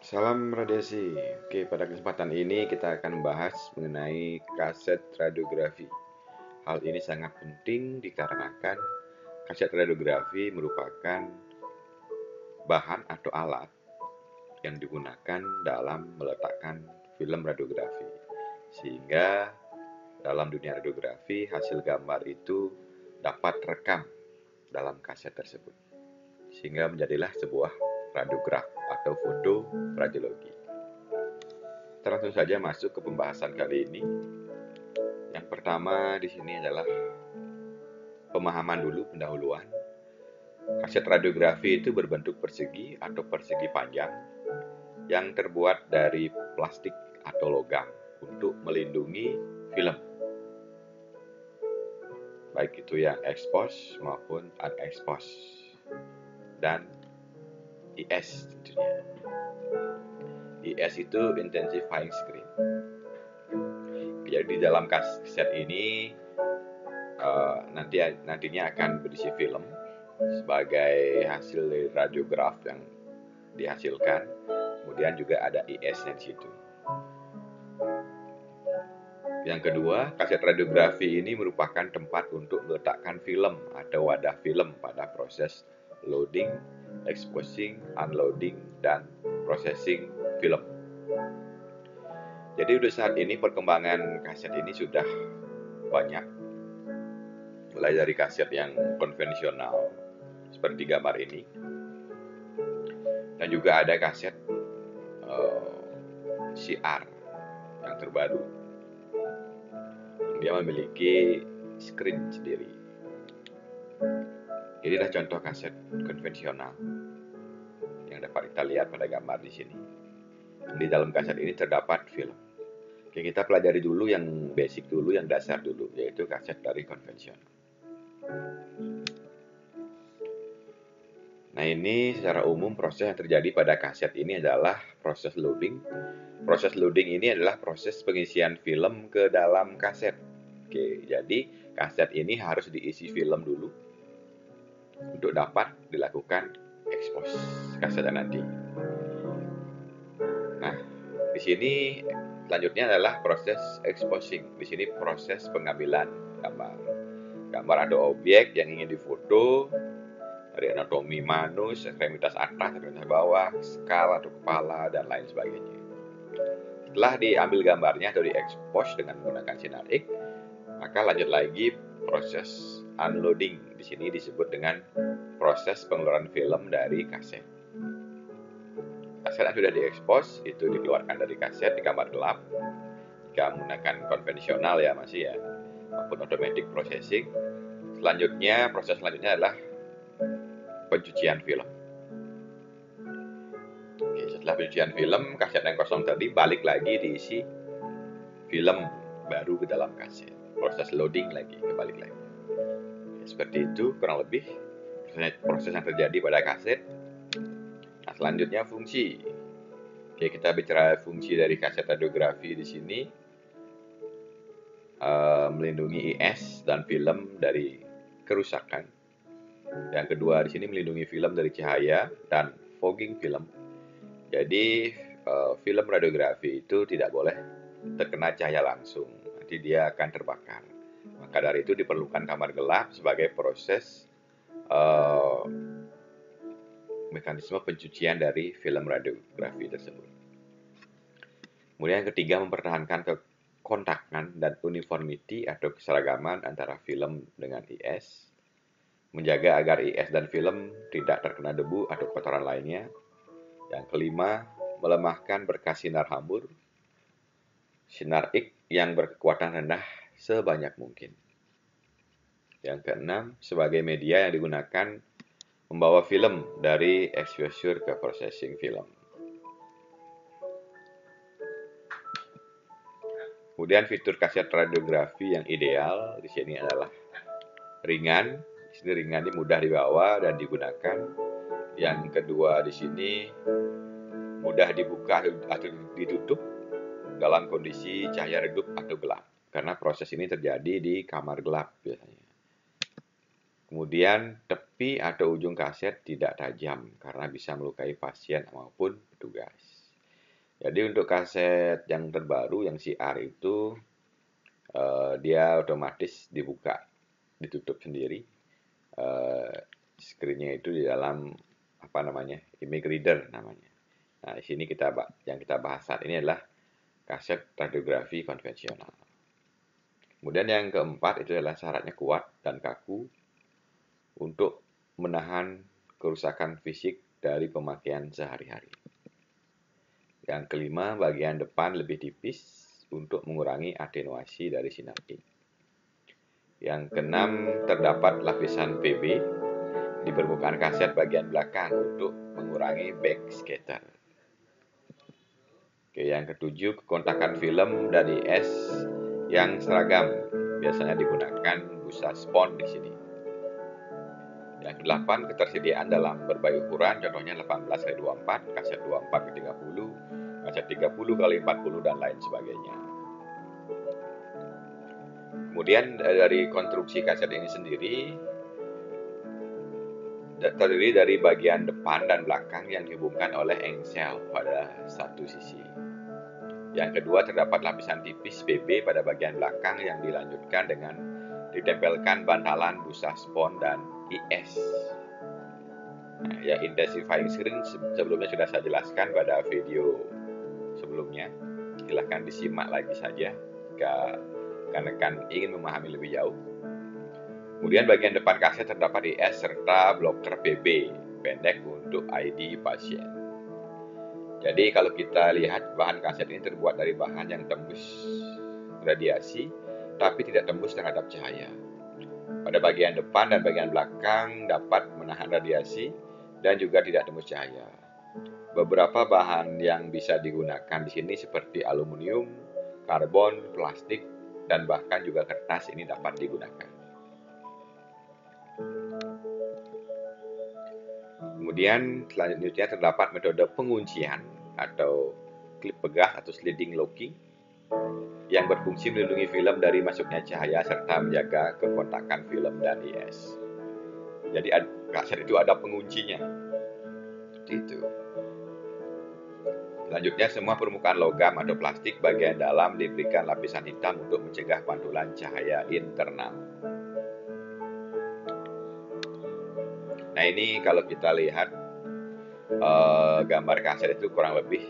Salam radiasi. Oke, pada kesempatan ini kita akan membahas mengenai kaset radiografi. Hal ini sangat penting dikarenakan kaset radiografi merupakan bahan atau alat yang digunakan dalam meletakkan film radiografi. Sehingga dalam dunia radiografi, hasil gambar itu dapat rekam dalam kaset tersebut. Sehingga menjadilah sebuah radiograf atau foto radiologi. Kita langsung saja masuk ke pembahasan kali ini. Yang pertama di sini adalah pemahaman dulu, pendahuluan. Kaset radiografi itu berbentuk persegi atau persegi panjang yang terbuat dari plastik atau logam untuk melindungi film, baik itu yang expose maupun unexposed, dan IS tentunya. IS itu intensifying screen. Jadi di dalam kaset ini nantinya akan berisi film sebagai hasil dari radiograf yang dihasilkan. Kemudian juga ada IS-nya di situ. Yang kedua, kaset radiografi ini merupakan tempat untuk meletakkan film atau wadah film pada proses loading, exposing, unloading, dan processing film. Jadi untuk saat ini perkembangan kaset ini sudah banyak, mulai dari kaset yang konvensional seperti gambar ini, dan juga ada kaset CR yang terbaru. Dia memiliki screen sendiri. Inilah contoh kaset konvensional yang dapat kita lihat pada gambar di sini. Di dalam kaset ini terdapat film. Oke, kita pelajari dulu yang basic dulu, yang dasar dulu, yaitu kaset dari konvensional. Nah, ini secara umum proses yang terjadi pada kaset ini adalah proses loading. Proses loading ini adalah proses pengisian film ke dalam kaset. Oke, jadi kaset ini harus diisi film dulu untuk dapat dilakukan expose kasetnya nanti. Nah, di sini selanjutnya adalah proses exposing. Di sini proses pengambilan gambar. Gambar ada objek yang ingin difoto, dari anatomi manus, ekstremitas atas, ekstremitas bawah, skal atau kepala, dan lain sebagainya. Setelah diambil gambarnya atau diekspos dengan menggunakan sinar X, maka lanjut lagi proses unloading. Di sini disebut dengan proses pengeluaran film dari kaset. Kaset yang sudah diekspos itu dikeluarkan dari kaset di kamar gelap. Jika menggunakan konvensional ya masih ya, maupun automatic processing. Proses selanjutnya adalah pencucian film. Oke, setelah pencucian film, kaset yang kosong tadi balik lagi diisi film baru ke dalam kaset. Proses loading lagi, kebalik lagi. Ya, seperti itu kurang lebih proses yang terjadi pada kaset. Nah, selanjutnya fungsi. Oke, kita bicara fungsi dari kaset radiografi di sini. Melindungi IS dan film dari kerusakan. Yang kedua di sini melindungi film dari cahaya dan fogging film. Jadi film radiografi itu tidak boleh terkena cahaya langsung, nanti dia akan terbakar. Maka dari itu diperlukan kamar gelap sebagai proses mekanisme pencucian dari film radiografi tersebut. Kemudian yang ketiga, mempertahankan kekontakan dan uniformity atau keseragaman antara film dengan IS. Menjaga agar IS dan film tidak terkena debu atau kotoran lainnya. Yang kelima, melemahkan berkas sinar hambur, sinar X yang berkekuatan rendah sebanyak mungkin. Yang keenam, sebagai media yang digunakan membawa film dari exposure ke processing film. Kemudian fitur kaset radiografi yang ideal di sini adalah ringan. Di sini ringan ini mudah dibawa dan digunakan. Yang kedua di sini mudah dibuka atau ditutup dalam kondisi cahaya redup atau gelap, karena proses ini terjadi di kamar gelap biasanya. Kemudian tepi atau ujung kaset tidak tajam karena bisa melukai pasien maupun petugas. Jadi untuk kaset yang terbaru yang CR itu dia otomatis dibuka, ditutup sendiri. Screen-nya itu di dalam apa namanya, image reader namanya. Nah, di sini yang kita bahas saat ini adalah kaset radiografi konvensional. Kemudian yang keempat itu adalah syaratnya kuat dan kaku untuk menahan kerusakan fisik dari pemakaian sehari-hari. Yang kelima, bagian depan lebih tipis untuk mengurangi atenuasi dari sinar ink. Yang keenam, terdapat lapisan PB di permukaan kaset bagian belakang untuk mengurangi backscatter. Oke, yang ketujuh, kekontakan film dan IS yang seragam. Biasanya digunakan busa spon di sini. Yang kedelapan, ketersediaan dalam berbagai ukuran, contohnya 18x24, kaset 24x30, kaset 30x40 dan lain sebagainya. Kemudian dari konstruksi kaset ini sendiri terdiri dari bagian depan dan belakang yang dihubungkan oleh engsel pada satu sisi. Yang kedua, terdapat lapisan tipis BB pada bagian belakang yang dilanjutkan dengan ditempelkan bantalan busa spon dan IS. Nah, ya, intensifying screen sebelumnya sudah saya jelaskan pada video sebelumnya. Silahkan disimak lagi saja jika rekan-rekan ingin memahami lebih jauh. Kemudian bagian depan kaset terdapat IS serta blocker PB, pendek untuk ID pasien. Jadi kalau kita lihat bahan kaset ini terbuat dari bahan yang tembus radiasi, tapi tidak tembus terhadap cahaya. Pada bagian depan dan bagian belakang dapat menahan radiasi dan juga tidak tembus cahaya. Beberapa bahan yang bisa digunakan di sini seperti aluminium, karbon, plastik, dan bahkan juga kertas ini dapat digunakan. Kemudian selanjutnya terdapat metode penguncian atau klip pegas atau sliding locking yang berfungsi melindungi film dari masuknya cahaya serta menjaga kekontakan film dan IS. Jadi kaset itu ada penguncinya. Seperti itu. Selanjutnya, semua permukaan logam atau plastik bagian dalam diberikan lapisan hitam untuk mencegah pantulan cahaya internal. Nah, ini kalau kita lihat gambar kaset itu kurang lebih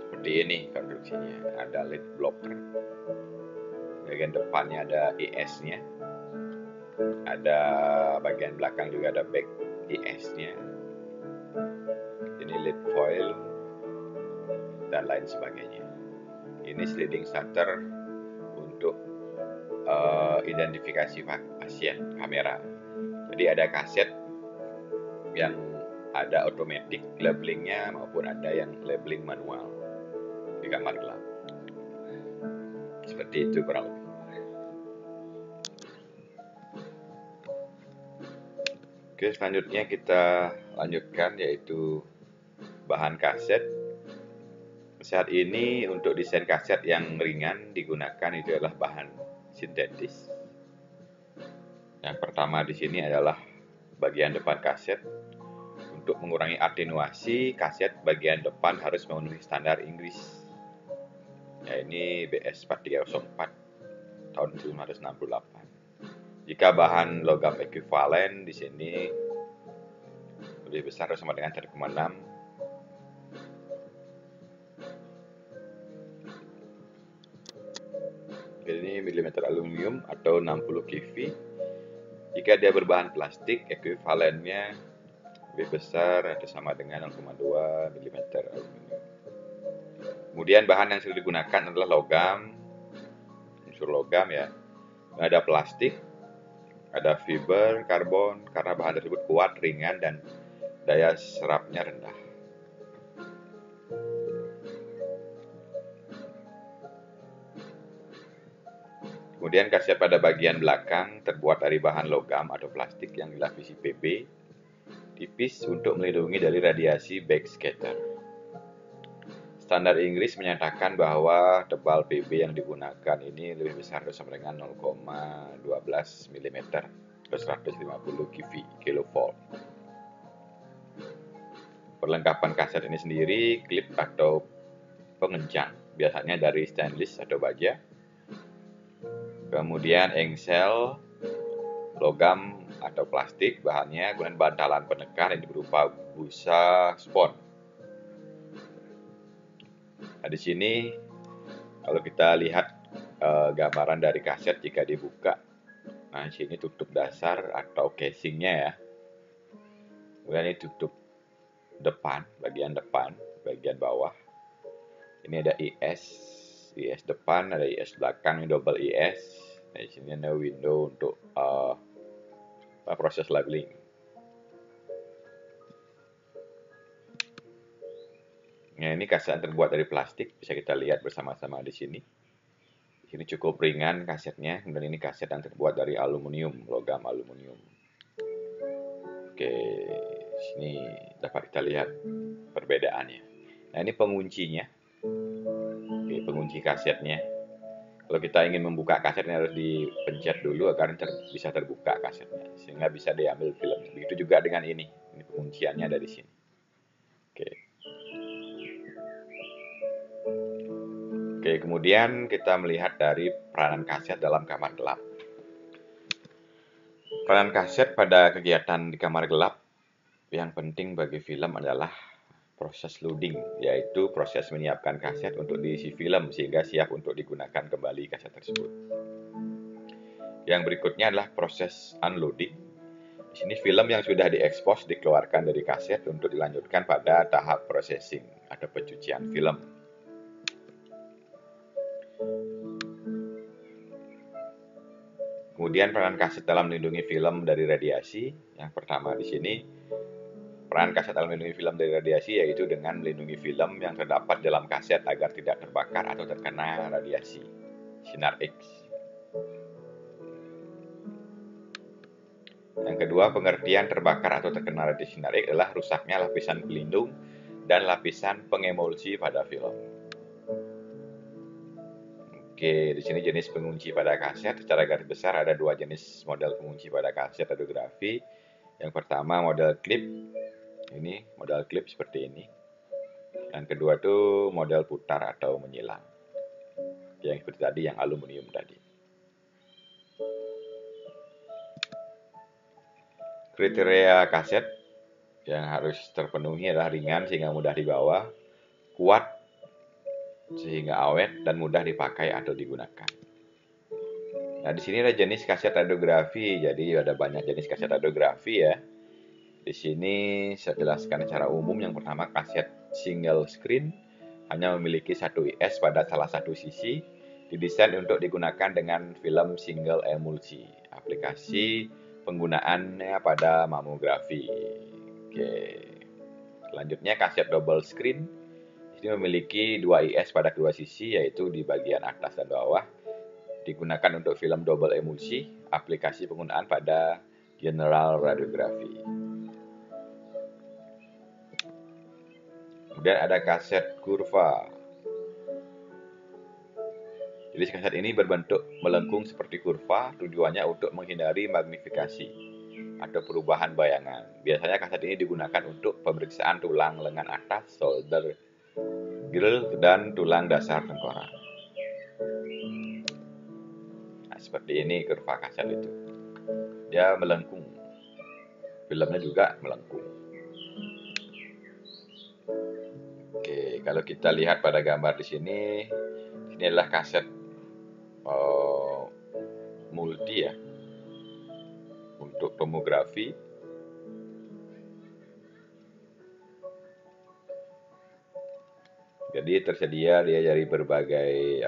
seperti ini konstruksinya. Ada lid blocker, bagian depannya ada IS-nya, ada bagian belakang juga ada back IS-nya. Ini lid foil dan lain sebagainya. Ini sliding shutter untuk identifikasi pasien kamera. Jadi ada kaset yang ada automatic labelingnya maupun ada yang labeling manual di kamar gelap. Seperti itu kurang lebih. Oke, selanjutnya kita lanjutkan yaitu bahan kaset. Saat ini untuk desain kaset yang ringan digunakan itu adalah bahan sintetis. Yang pertama di sini adalah bagian depan kaset. Untuk mengurangi atenuasi, kaset bagian depan harus memenuhi standar Inggris. Ya, ini BS 4304 tahun 1968. Jika bahan logam ekuivalen di sini lebih besar sama dengan 1,6. Ini milimeter aluminium atau 60 kV. Jika dia berbahan plastik, ekuivalennya lebih besar atau sama dengan 0,2 mm aluminium. Kemudian bahan yang sering digunakan adalah logam, unsur logam ya. Ada plastik, ada fiber, karbon, karena bahan tersebut kuat, ringan, dan daya serapnya rendah. Kemudian kaset pada bagian belakang terbuat dari bahan logam atau plastik yang dilapisi PB tipis untuk melindungi dari radiasi backscatter. Standar Inggris menyatakan bahwa tebal PB yang digunakan ini lebih besar sama dengan 0,12 mm atau 150 kV. Perlengkapan kaset ini sendiri, klip atau pengencang, biasanya dari stainless atau baja. Kemudian engsel, logam atau plastik bahannya, kemudian bantalan penekan ini berupa busa spon. Nah, di sini kalau kita lihat gambaran dari kaset jika dibuka, nah di sini tutup dasar atau casingnya ya. Kemudian ini tutup depan, bagian bawah. Ini ada IS depan, ada IS belakang, ini double IS. Nah, di sini ada window untuk proses labeling. Nah, ini kaset terbuat dari plastik, bisa kita lihat bersama-sama di sini. Di sini cukup ringan kasetnya, kemudian ini kaset yang terbuat dari aluminium, logam aluminium. Oke, sini dapat kita lihat perbedaannya. Nah, ini penguncinya. Oke, pengunci kasetnya. Kalau kita ingin membuka kasetnya harus dipencet dulu agar bisa terbuka kasetnya, sehingga bisa diambil filmnya. Begitu juga dengan ini pengunciannya ada di sini. Oke. Oke, kemudian kita melihat dari peranan kaset dalam kamar gelap. Peranan kaset pada kegiatan di kamar gelap yang penting bagi film adalah proses loading, yaitu proses menyiapkan kaset untuk diisi film sehingga siap untuk digunakan kembali kaset tersebut. Yang berikutnya adalah proses unloading. Di sini film yang sudah diekspos dikeluarkan dari kaset untuk dilanjutkan pada tahap processing atau pencucian film. Kemudian peran kaset dalam melindungi film dari radiasi. Yang pertama di sini, peran kaset dalam melindungi film dari radiasi yaitu dengan melindungi film yang terdapat dalam kaset agar tidak terbakar atau terkena radiasi sinar X. Yang kedua, pengertian terbakar atau terkena radiasi sinar X adalah rusaknya lapisan pelindung dan lapisan pengemulsi pada film. Oke, di sini jenis pengunci pada kaset. Secara garis besar ada dua jenis model pengunci pada kaset radiografi. Yang pertama model klip. Ini model klip seperti ini. Yang kedua itu model putar atau menyilang. Yang seperti tadi, yang aluminium tadi. Kriteria kaset yang harus terpenuhi adalah ringan sehingga mudah dibawa, kuat sehingga awet dan mudah dipakai atau digunakan. Nah, di sini ada jenis kaset radiografi. Jadi ada banyak jenis kaset radiografi ya. Di sini saya jelaskan secara umum. Yang pertama, kaset single screen hanya memiliki satu IS pada salah satu sisi, didesain untuk digunakan dengan film single emulsi. Aplikasi penggunaannya pada mamografi. Oke. Selanjutnya kaset double screen. Ini memiliki dua IS pada kedua sisi, yaitu di bagian atas dan bawah. Digunakan untuk film double emulsi, aplikasi penggunaan pada general radiografi. Kemudian ada kaset kurva. Jadi kaset ini berbentuk melengkung seperti kurva, tujuannya untuk menghindari magnifikasi atau perubahan bayangan. Biasanya kaset ini digunakan untuk pemeriksaan tulang lengan atas, shoulder gill, dan tulang dasar tengkorak. Nah, seperti ini kurva kaset itu. Dia melengkung. Filmnya juga melengkung. Oke, kalau kita lihat pada gambar di sini adalah kaset multi ya, untuk tomografi. Jadi tersedia dia dari berbagai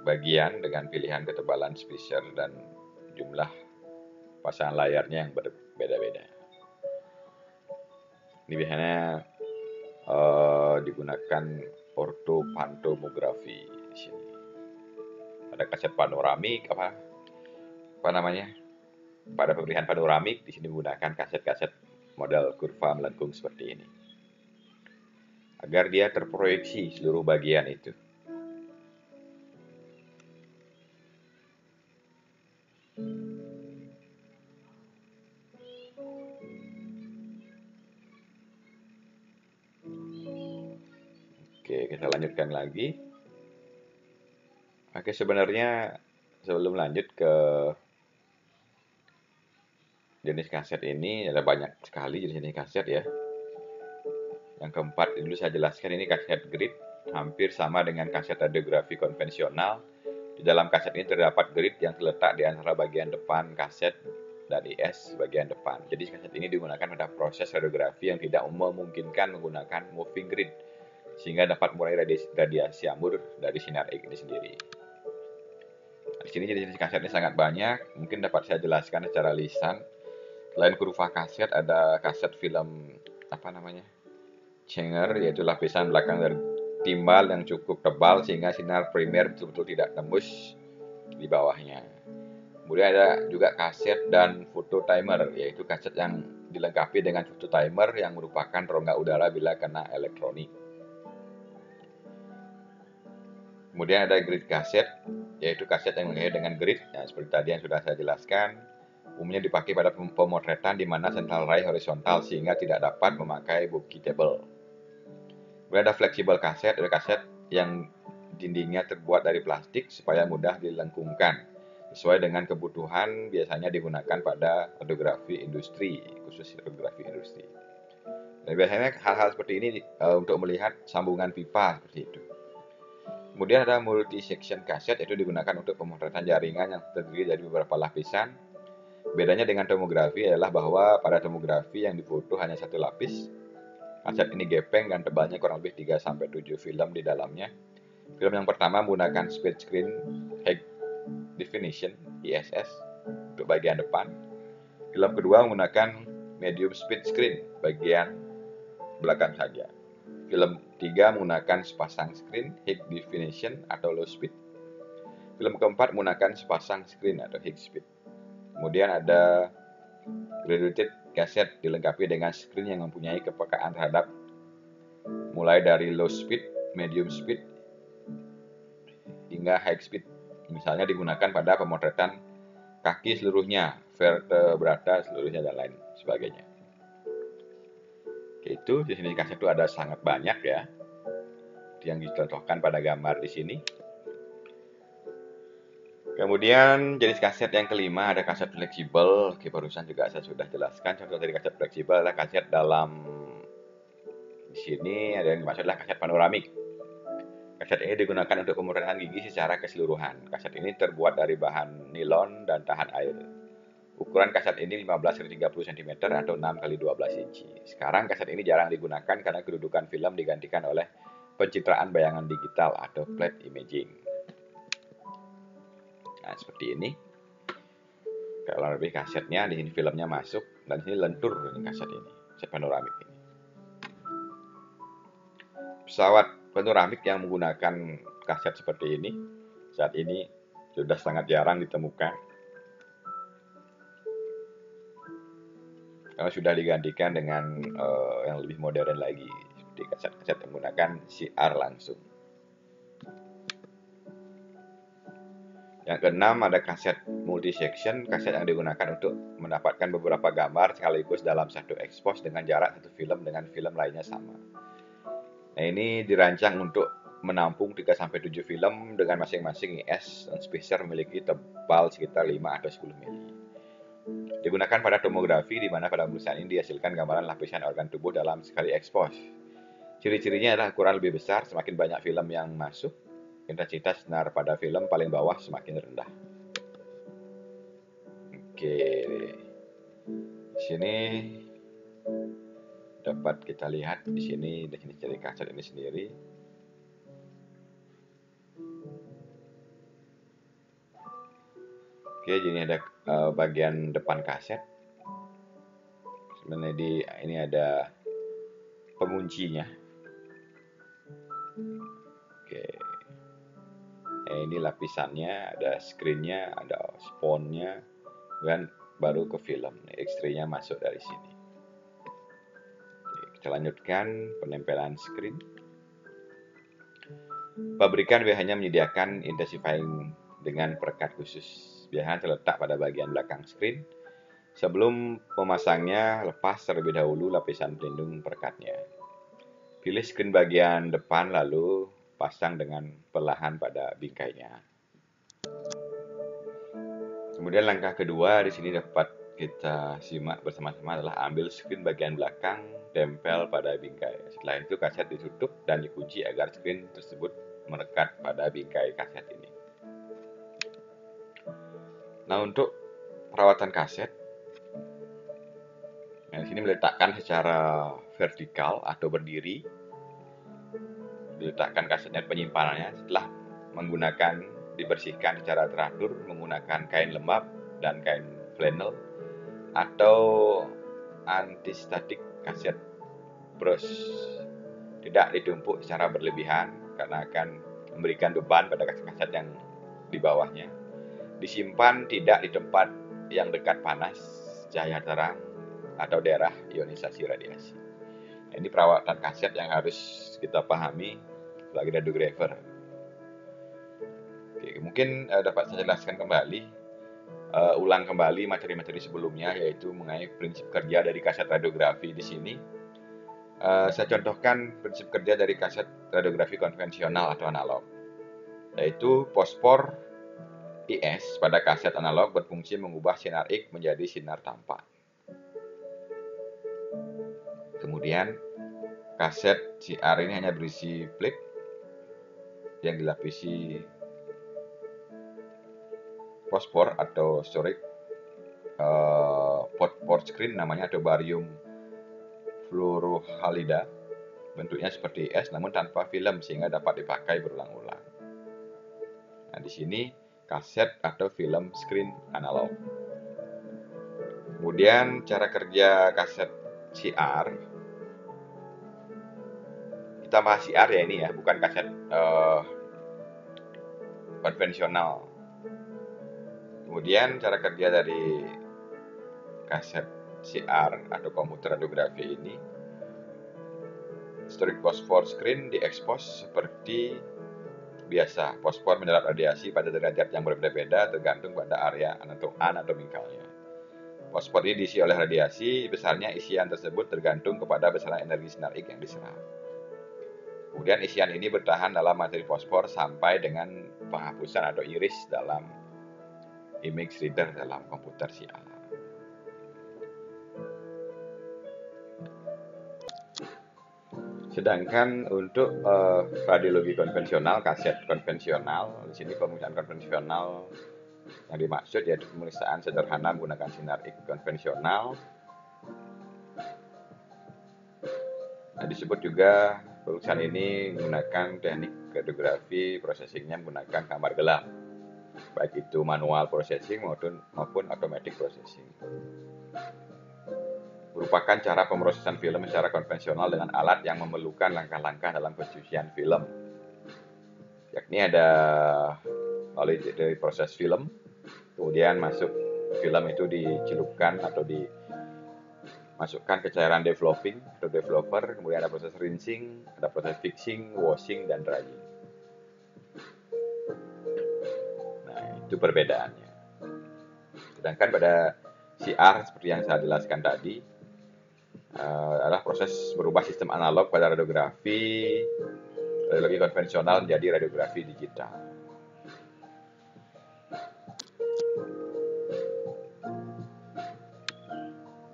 bagian dengan pilihan ketebalan spacer dan jumlah pasangan layarnya yang berbeda-beda. Ini biasanya digunakan ortopantomografi di sini. Ada kaset panoramik pada pemilihan panoramik di sini menggunakan kaset-kaset model kurva melengkung seperti ini. Agar dia terproyeksi seluruh bagian itu. Oke, kita lanjutkan lagi. Oke, sebenarnya sebelum lanjut ke jenis kaset ini, ada banyak sekali jenis kaset ya. Yang keempat dulu saya jelaskan, ini kaset grid, hampir sama dengan kaset radiografi konvensional. Di dalam kaset ini terdapat grid yang terletak di antara bagian depan kaset dan IS bagian depan. Jadi kaset ini digunakan pada proses radiografi yang tidak memungkinkan menggunakan moving grid, sehingga dapat mengurangi radiasi ambur dari sinar X ini sendiri. Di sini jenis kasetnya sangat banyak, mungkin dapat saya jelaskan secara lisan. Selain kurva kaset, ada kaset film Zenger, yaitu lapisan belakang dari timbal yang cukup tebal sehingga sinar primer betul-betul tidak tembus di bawahnya. Kemudian ada juga kaset dan foto timer, yaitu kaset yang dilengkapi dengan foto timer yang merupakan rongga udara bila kena elektronik. Kemudian ada grid kaset, yaitu kaset yang menggunakan dengan grid, ya, seperti tadi yang sudah saya jelaskan. Umumnya dipakai pada pemotretan di mana central ray horizontal sehingga tidak dapat memakai bokeh table. Kemudian ada fleksibel kaset, ada kaset yang dindingnya terbuat dari plastik supaya mudah dilengkungkan. Sesuai dengan kebutuhan, biasanya digunakan pada radiografi industri, khusus radiografi industri. Dan biasanya hal-hal seperti ini untuk melihat sambungan pipa seperti itu. Kemudian ada multi-section kaset, yaitu digunakan untuk pemotretan jaringan yang terdiri dari beberapa lapisan. Bedanya dengan tomografi adalah bahwa pada tomografi yang difoto hanya satu lapis. Kaset ini gepeng dan tebalnya kurang lebih 3-7 film di dalamnya. Film yang pertama menggunakan split screen high definition ISS untuk bagian depan. Film kedua menggunakan medium split screen bagian belakang saja. Film 3 menggunakan sepasang screen high definition atau low speed. Film keempat menggunakan sepasang screen atau high speed. Kemudian ada graduated kaset dilengkapi dengan screen yang mempunyai kepekaan terhadap mulai dari low speed, medium speed, hingga high speed. Misalnya digunakan pada pemotretan kaki seluruhnya, vertebrata seluruhnya, dan lain sebagainya. Itu di sini kaset itu ada sangat banyak ya, yang dicontohkan pada gambar di sini. Kemudian jenis kaset yang kelima ada kaset fleksibel. Oke, barusan juga saya sudah jelaskan contoh dari kaset fleksibel. Ada kaset dalam di sini ada yang dimaksud adalah kaset panoramik. Kaset ini digunakan untuk pemotretan gigi secara keseluruhan. Kaset ini terbuat dari bahan nilon dan tahan air. Ukuran kaset ini 15x30 cm atau 6x12 inci. Sekarang kaset ini jarang digunakan karena kedudukan film digantikan oleh pencitraan bayangan digital atau flat imaging. Nah, seperti ini. Kalau lebih kasetnya, di sini filmnya masuk dan di sini lentur ini kaset ini, kaset panoramik ini. Pesawat panoramik yang menggunakan kaset seperti ini saat ini sudah sangat jarang ditemukan. Karena sudah digantikan dengan yang lebih modern lagi, seperti kaset-kaset menggunakan CR langsung. Yang keenam ada kaset multi-section, kaset yang digunakan untuk mendapatkan beberapa gambar sekaligus dalam satu expose dengan jarak satu film dengan film lainnya sama. Nah, ini dirancang untuk menampung 3-7 film dengan masing-masing IS dan spacer memiliki tebal sekitar 5 atau 10 mm. Digunakan pada tomografi di mana pada pemeriksaan ini dihasilkan gambaran lapisan organ tubuh dalam sekali expose. Ciri-cirinya adalah ukuran lebih besar, semakin banyak film yang masuk, intensitas sinar pada film paling bawah semakin rendah. Oke, di sini dapat kita lihat di sini ciri kaset ini sendiri. Oke, jadi ada bagian depan kaset. Sebenarnya ini ada penguncinya. Oke, ini lapisannya, ada screennya, ada sponnya, dan baru ke film. X-ray-nya masuk dari sini. Oke, kita lanjutkan penempelan screen. Pabrikan biasanya menyediakan intensifying dengan perekat khusus. Biasanya terletak pada bagian belakang screen. Sebelum memasangnya, lepas terlebih dahulu lapisan pelindung perekatnya. Pilih screen bagian depan lalu pasang dengan perlahan pada bingkainya. Kemudian langkah kedua di sini dapat kita simak bersama-sama adalah ambil screen bagian belakang, tempel pada bingkai. Setelah itu kaset ditutup dan dikunci agar screen tersebut melekat pada bingkai kaset ini. Nah, untuk perawatan kaset, nah di sini meletakkan secara vertikal atau berdiri, diletakkan kasetnya penyimpanannya. Setelah menggunakan dibersihkan secara teratur menggunakan kain lembab dan kain flannel atau antistatik kaset brush. Tidak ditumpuk secara berlebihan karena akan memberikan beban pada kaset-kaset yang di bawahnya. Disimpan tidak di tempat yang dekat panas, cahaya terang, atau daerah ionisasi radiasi. Nah, ini perawatan kaset yang harus kita pahami sebagai radiografer. Oke, mungkin dapat saya jelaskan kembali, ulang kembali materi-materi sebelumnya, yaitu mengenai prinsip kerja dari kaset radiografi di sini. Saya contohkan prinsip kerja dari kaset radiografi konvensional atau analog, yaitu fosfor IS pada kaset analog berfungsi mengubah sinar X menjadi sinar tampak. Kemudian kaset CR ini hanya berisi flip yang dilapisi fosfor atau storik port screen namanya, atau barium fluorohalida. Bentuknya seperti es namun tanpa film sehingga dapat dipakai berulang-ulang. Nah, di sini kaset atau film screen analog. Kemudian cara kerja kaset CR. Kita bahas CR ya ini ya, bukan kaset konvensional. Kemudian cara kerja dari kaset CR atau komputer radiografi ini, storik fosfor screen diekspos seperti biasa. Fosfor menyerap radiasi pada derajat yang berbeda-beda tergantung pada area anatomikalnya. Fosfor ini diisi oleh radiasi, besarnya isian tersebut tergantung kepada besaran energi sinar X yang diserap. Kemudian isian ini bertahan dalam materi fosfor sampai dengan penghapusan atau iris dalam image reader dalam komputer CR. Sedangkan untuk radiologi konvensional, kaset konvensional, di sini pemeriksaan konvensional yang dimaksud yaitu pemeriksaan sederhana menggunakan sinar X konvensional. Nah, disebut juga pemeriksaan ini menggunakan teknik radiografi, prosesingnya menggunakan kamar gelap, baik itu manual processing maupun automatic processing. Merupakan cara pemrosesan film secara konvensional dengan alat yang memerlukan langkah-langkah dalam pencucian film. Yakni ada melalui dari proses film, kemudian masuk film itu dicelupkan atau dimasukkan ke cairan developing atau developer, kemudian ada proses rinsing, ada proses fixing, washing, dan drying. Nah, itu perbedaannya. Sedangkan pada CR seperti yang saya jelaskan tadi, adalah proses berubah sistem analog pada radiografi konvensional menjadi radiografi digital.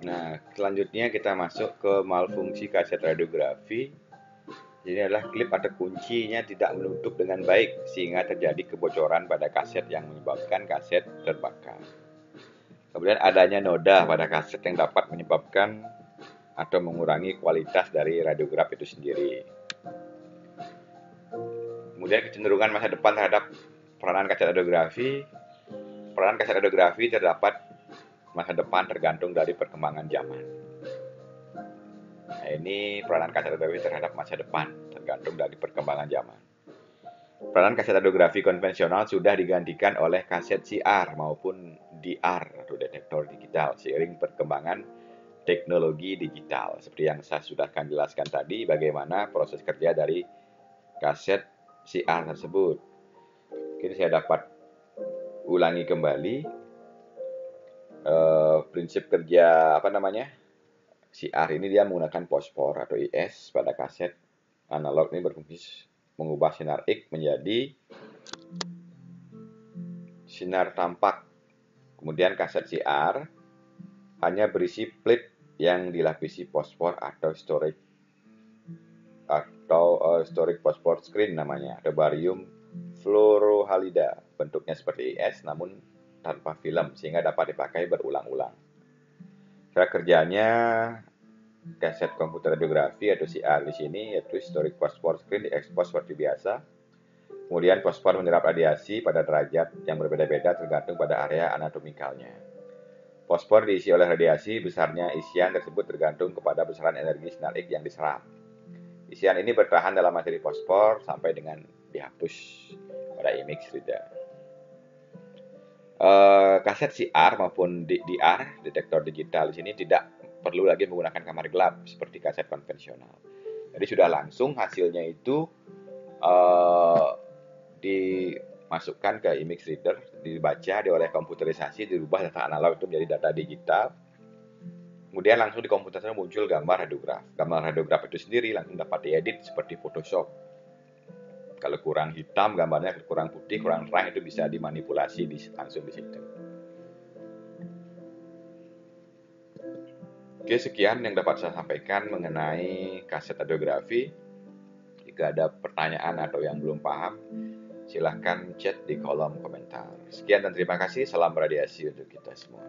Nah, selanjutnya kita masuk ke malfungsi kaset radiografi. Ini adalah klip atau kuncinya tidak menutup dengan baik sehingga terjadi kebocoran pada kaset yang menyebabkan kaset terbakar. Kemudian adanya noda pada kaset yang dapat menyebabkan atau mengurangi kualitas dari radiograf itu sendiri. Kemudian kecenderungan masa depan terhadap peranan kaset radiografi. Peranan kaset radiografi terdapat masa depan tergantung dari perkembangan zaman. Nah, ini peranan kaset radiografi terhadap masa depan tergantung dari perkembangan zaman. Peranan kaset radiografi konvensional sudah digantikan oleh kaset CR maupun DR atau detektor digital seiring perkembangan teknologi digital. Seperti yang saya sudah akan jelaskan tadi, bagaimana proses kerja dari kaset CR tersebut. Kini saya dapat ulangi kembali prinsip kerja CR ini. Dia menggunakan fosfor atau IS pada kaset analog ini berfungsi mengubah sinar X menjadi sinar tampak. Kemudian kaset CR hanya berisi plate yang dilapisi fosfor atau storage fosfor screen namanya, atau barium fluorohalida. Bentuknya seperti IS namun tanpa film sehingga dapat dipakai berulang-ulang. Cara kerjanya kaset komputer radiografi atau CR di sini yaitu storage fosfor screen diekspos seperti biasa. Kemudian fosfor menyerap radiasi pada derajat yang berbeda-beda tergantung pada area anatomikalnya. Fosfor diisi oleh radiasi, besarnya isian tersebut tergantung kepada besaran energi sinar X yang diserap. Isian ini bertahan dalam materi fosfor sampai dengan dihapus pada image reader. Kaset CR maupun DR, detektor digital di sini tidak perlu lagi menggunakan kamar gelap seperti kaset konvensional. Jadi sudah langsung hasilnya itu dimasukkan ke image reader, dibaca oleh komputerisasi, dirubah data analog itu menjadi data digital. Kemudian langsung di komputer muncul gambar radiograf. Gambar radiograf itu sendiri langsung dapat diedit seperti Photoshop. Kalau kurang hitam gambarnya, kurang putih, kurang terang, itu bisa dimanipulasi langsung di situ. Oke, sekian yang dapat saya sampaikan mengenai kaset radiografi. Jika ada pertanyaan atau yang belum paham, silahkan chat di kolom komentar. Sekian dan terima kasih. Salam radiasi untuk kita semua.